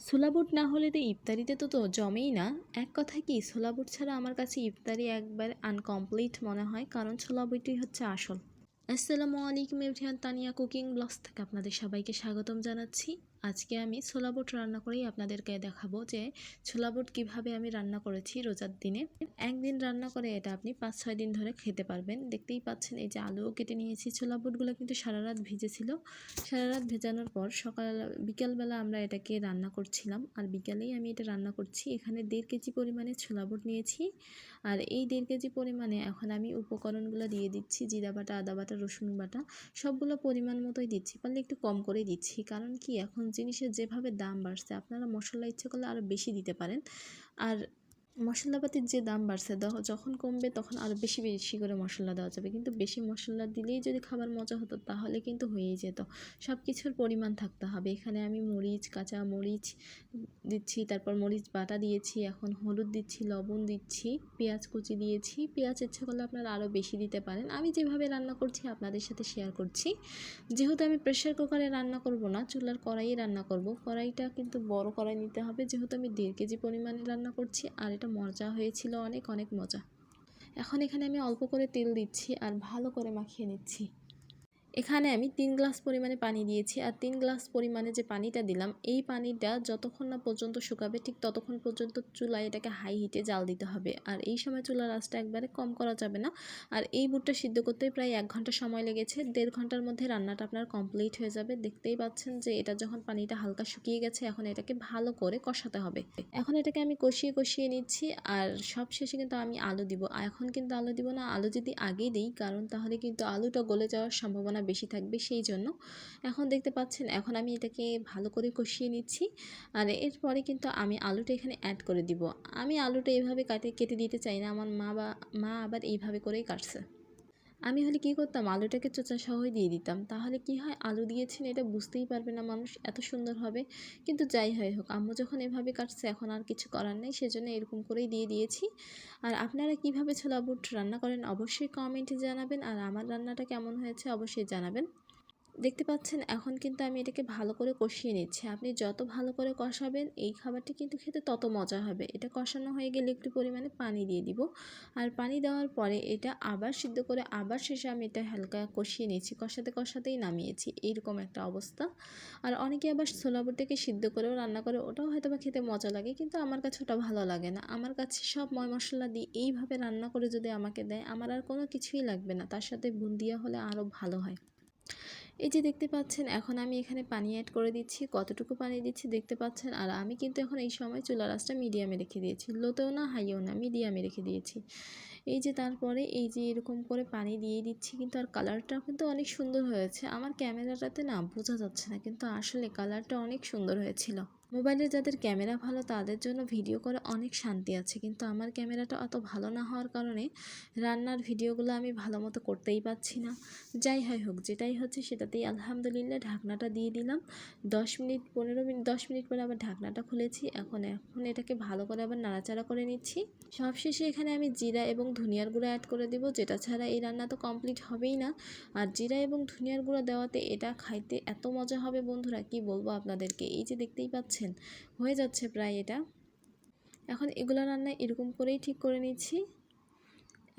ছোলা বুট না হলে তো ইফতারিতে তো জমেই না। এক কথায় কি, ছোলা বুট ছাড়া আমার কাছে ইফতারি একবার আনকমপ্লিট মনে হয়, কারণ ছোলা বুটই হচ্ছে আসল। আসসালামু আলাইকুম এভরিওয়ান, তানিয়া কুকিং ব্লগস থেকে আপনাদের সবাইকে স্বাগতম জানাচ্ছি। আজকে আমি ছোলা বুট রান্না করেই আপনাদেরকে দেখাবো যে ছোলা বুট কীভাবে আমি রান্না করেছি রোজার দিনে। একদিন রান্না করে এটা আপনি 5-6 দিন ধরে খেতে পারবেন। দেখতেই পাচ্ছেন এই যে আলুও কেটে নিয়েছি। ছোলা বুটগুলো কিন্তু সারা রাত ভিজেছিল। সারা রাত ভেজানোর পর বিকালবেলা আমরা এটাকে রান্না করছিলাম, আর বিকালেই আমি এটা রান্না করছি। এখানে 1.5 কেজি পরিমাণে ছোলা বুট নিয়েছি, আর এই 1.5 কেজি পরিমাণে এখন আমি উপকরণগুলো দিয়ে দিচ্ছি। জিরা বাটা, আদা বাটা, রসুন বাটা সবগুলো পরিমাণ মতোই দিচ্ছি, পারলে একটু কম করে দিচ্ছি। কারণ কি, এখন জিনিসের যেভাবে দাম বাড়ছে, আপনারা মশলা ইচ্ছে করলে আরও বেশি দিতে পারেন। আর মশলাপাতির যে দাম বাড়ছে, যখন কমবে তখন আরও বেশি বেশি করে মশলা দেওয়া যাবে। কিন্তু বেশি মশলা দিলেই যদি খাবার মজা হতো তাহলে কিন্তু হয়েই যেত। সব কিছুর পরিমাণ থাকতে হবে। এখানে আমি মরিচ, কাঁচা মরিচ দিচ্ছি, তারপর মরিচ বাটা দিয়েছি, এখন হলুদ দিচ্ছি, লবণ দিচ্ছি, পেঁয়াজ কুচি দিয়েছি। পেঁয়াজ ইচ্ছে করলে আপনারা আরও বেশি দিতে পারেন। আমি যেভাবে রান্না করছি আপনাদের সাথে শেয়ার করছি। যেহেতু আমি প্রেশার কুকারে রান্না করব না, চুলার কড়াইয়ে রান্না করব। কড়াইটা কিন্তু বড় কড়াই নিতে হবে, যেহেতু আমি 1.5 কেজি পরিমাণে রান্না করছি। আর এটা মজা হয়েছিল, অনেক অনেক মজা। এখন এখানে আমি অল্প করে তেল দিচ্ছি আর ভালো করে মাখিয়ে নিচ্ছি। এখানে আমি 3 গ্লাস পরিমাণে পানি দিয়েছি, আর 3 গ্লাস পরিমাণে যে পানিটা দিলাম, এই পানিটা যতক্ষণ না পর্যন্ত শুকাবে ঠিক ততক্ষণ পর্যন্ত চুলায় এটাকে হাই হিটে জাল দিতে হবে। আর এই সময় চুলার আঁচটা একবারে কম করা যাবে না। আর এই বুটটা সিদ্ধ করতে প্রায় 1 ঘন্টা সময় লেগেছে। 1.5 ঘন্টার মধ্যে রান্নাটা আপনার কমপ্লিট হয়ে যাবে। দেখতেই পাচ্ছেন যে এটা যখন পানিটা হালকা শুকিয়ে গেছে, এখন এটাকে ভালো করে কষাতে হবে। এখন এটাকে আমি কষিয়ে কষিয়ে নিচ্ছি। আর সব শেষে কিন্তু আমি আলু দিব। এখন কিন্তু আলু দিব না, আলু যদি আগেই দিই, কারণ তাহলে কিন্তু আলুটা গলে যাওয়ার সম্ভাবনা বেশি থাকবে, সেই জন্য। এখন দেখতে পাচ্ছেন, এখন আমি এটাকে ভালো করে কষিয়ে নিচ্ছি। আর এরপরে কিন্তু আমি আলুটা এখানে অ্যাড করে দিব। আমি আলুটা এইভাবে কেটে দিতে চাই না, আমার মা আবার এইভাবে করেই কাটছে। আমি হলে কী করতাম, আলুটাকে চোচা সহই দিয়ে দিতাম। তাহলে কি হয়, আলু দিয়েছেন এটা বুঝতেই পারবে না মানুষ, এত সুন্দর হবে। কিন্তু যাই হয় হোক, আম্মু যখন এভাবে কাটছে এখন আর কিছু করার নেই, সেজন্য এরকম করেই দিয়ে দিয়েছি। আর আপনারা কিভাবে ছোলা বুট রান্না করেন অবশ্যই কমেন্টে জানাবেন, আর আমার রান্নাটা কেমন হয়েছে অবশ্যই জানাবেন। দেখতে পাচ্ছেন, এখন কিন্তু আমি এটাকে ভালো করে কষিয়ে নিচ্ছি। আপনি যত ভালো করে কষাবেন এই খাবারটি কিন্তু খেতে তত মজা হবে। এটা কষানো হয়ে গেলে একটু পরিমাণে পানি দিয়ে দিব। আর পানি দেওয়ার পরে এটা আবার সিদ্ধ করে আবার শেষে আমি এটা হালকা কষিয়ে নিয়েছি, কষাতে কষাতেই নামিয়েছি, এইরকম একটা অবস্থা। আর অনেকে আবার ছোলা বুটটাকে সিদ্ধ করেও রান্না করে, ওটাও হয়তো বা খেতে মজা লাগে, কিন্তু আমার কাছে ওটা ভালো লাগে না। আমার কাছে সব মশলা দিয়ে এইভাবে রান্না করে যদি আমাকে দেয়, আমার আর কোনো কিছুই লাগবে না, তার সাথে বুন্দিয়া হলে আরও ভালো হয়। এই যে দেখতে পাচ্ছেন, এখন আমি এখানে পানি অ্যাড করে দিচ্ছি। কতটুকু পানি দিচ্ছি দেখতে পাচ্ছেন। আর আমি কিন্তু এখন এই সময় চুলার আঁচটা মিডিয়ামে রেখে দিয়েছি, লোতেও না হাইয়েও না, মিডিয়ামে রেখে দিয়েছি। এই যে তারপরে এই যে এরকম করে পানি দিয়ে দিচ্ছি, কিন্তু আর কালারটা কিন্তু অনেক সুন্দর হয়েছে। আমার ক্যামেরাটাতে না বোঝা যাচ্ছে না, কিন্তু আসলে কালারটা অনেক সুন্দর হয়েছিল। মোবাইলে যাদের ক্যামেরা ভালো তাদের জন্য ভিডিও করে অনেক শান্তি আছে, কিন্তু আমার ক্যামেরাটা অত ভালো না হওয়ার কারণে রান্নার ভিডিওগুলো আমি ভালো মতো করতেই পারছি না। যাই হয় হোক, যেটাই হচ্ছে সেটাতেই আলহামদুলিল্লাহ। ঢাকনাটা দিয়ে দিলাম 10 মিনিট, 15 মিনিট, 10 মিনিট পরে আবার ঢাকনাটা খুলেছি। এখন এটাকে ভালো করে আবার নাড়াচাড়া করে নিচ্ছি। সবশেষে এখানে আমি জিরা এবং ধনিয়ার গুঁড়া অ্যাড করে দেবো, যেটা ছাড়া এই রান্না তো কমপ্লিট হবেই না। আর জিরা এবং ধনিয়ার গুঁড়া দেওয়াতে এটা খাইতে এত মজা হবে বন্ধুরা, কি বলবো আপনাদেরকে। এই যে দেখতেই পাচ্ছেন, হয়ে যাচ্ছে প্রায় এটা। এখন এগুলো রান্না এরকম করেই ঠিক করে নিচ্ছি।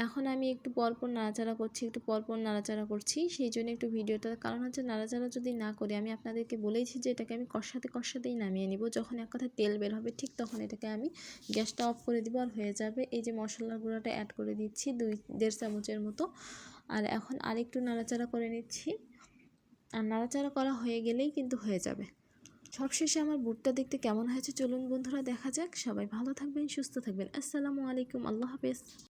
এখন আমি একটু পরপর নাড়াচাড়া করছি, সেই জন্য একটু ভিডিওটা, কারণ হচ্ছে নাড়াচাড়া যদি না করি, আমি আপনাদেরকে বলেইছি যে এটাকে আমি কষাতেই নামিয়ে নিব। যখন এক কথায় তেল বের হবে ঠিক তখন এটাকে আমি গ্যাসটা অফ করে দিব, আর হয়ে যাবে। এই যে মশলার গুঁড়োটা অ্যাড করে দিচ্ছি 2-1.5 চামচের মতো। আর এখন আরেকটু নাড়াচাড়া করে নিচ্ছি। আর নাড়াচাড়া করা হয়ে গেলেই কিন্তু হয়ে যাবে। সবশেষে আমার বুটটা দেখতে কেমন হয়েছে চলুন বন্ধুরা দেখা যাক। সবাই ভালো থাকবেন, সুস্থ থাকবেন। আসসালামু আলাইকুম, আল্লাহ হাফেজ।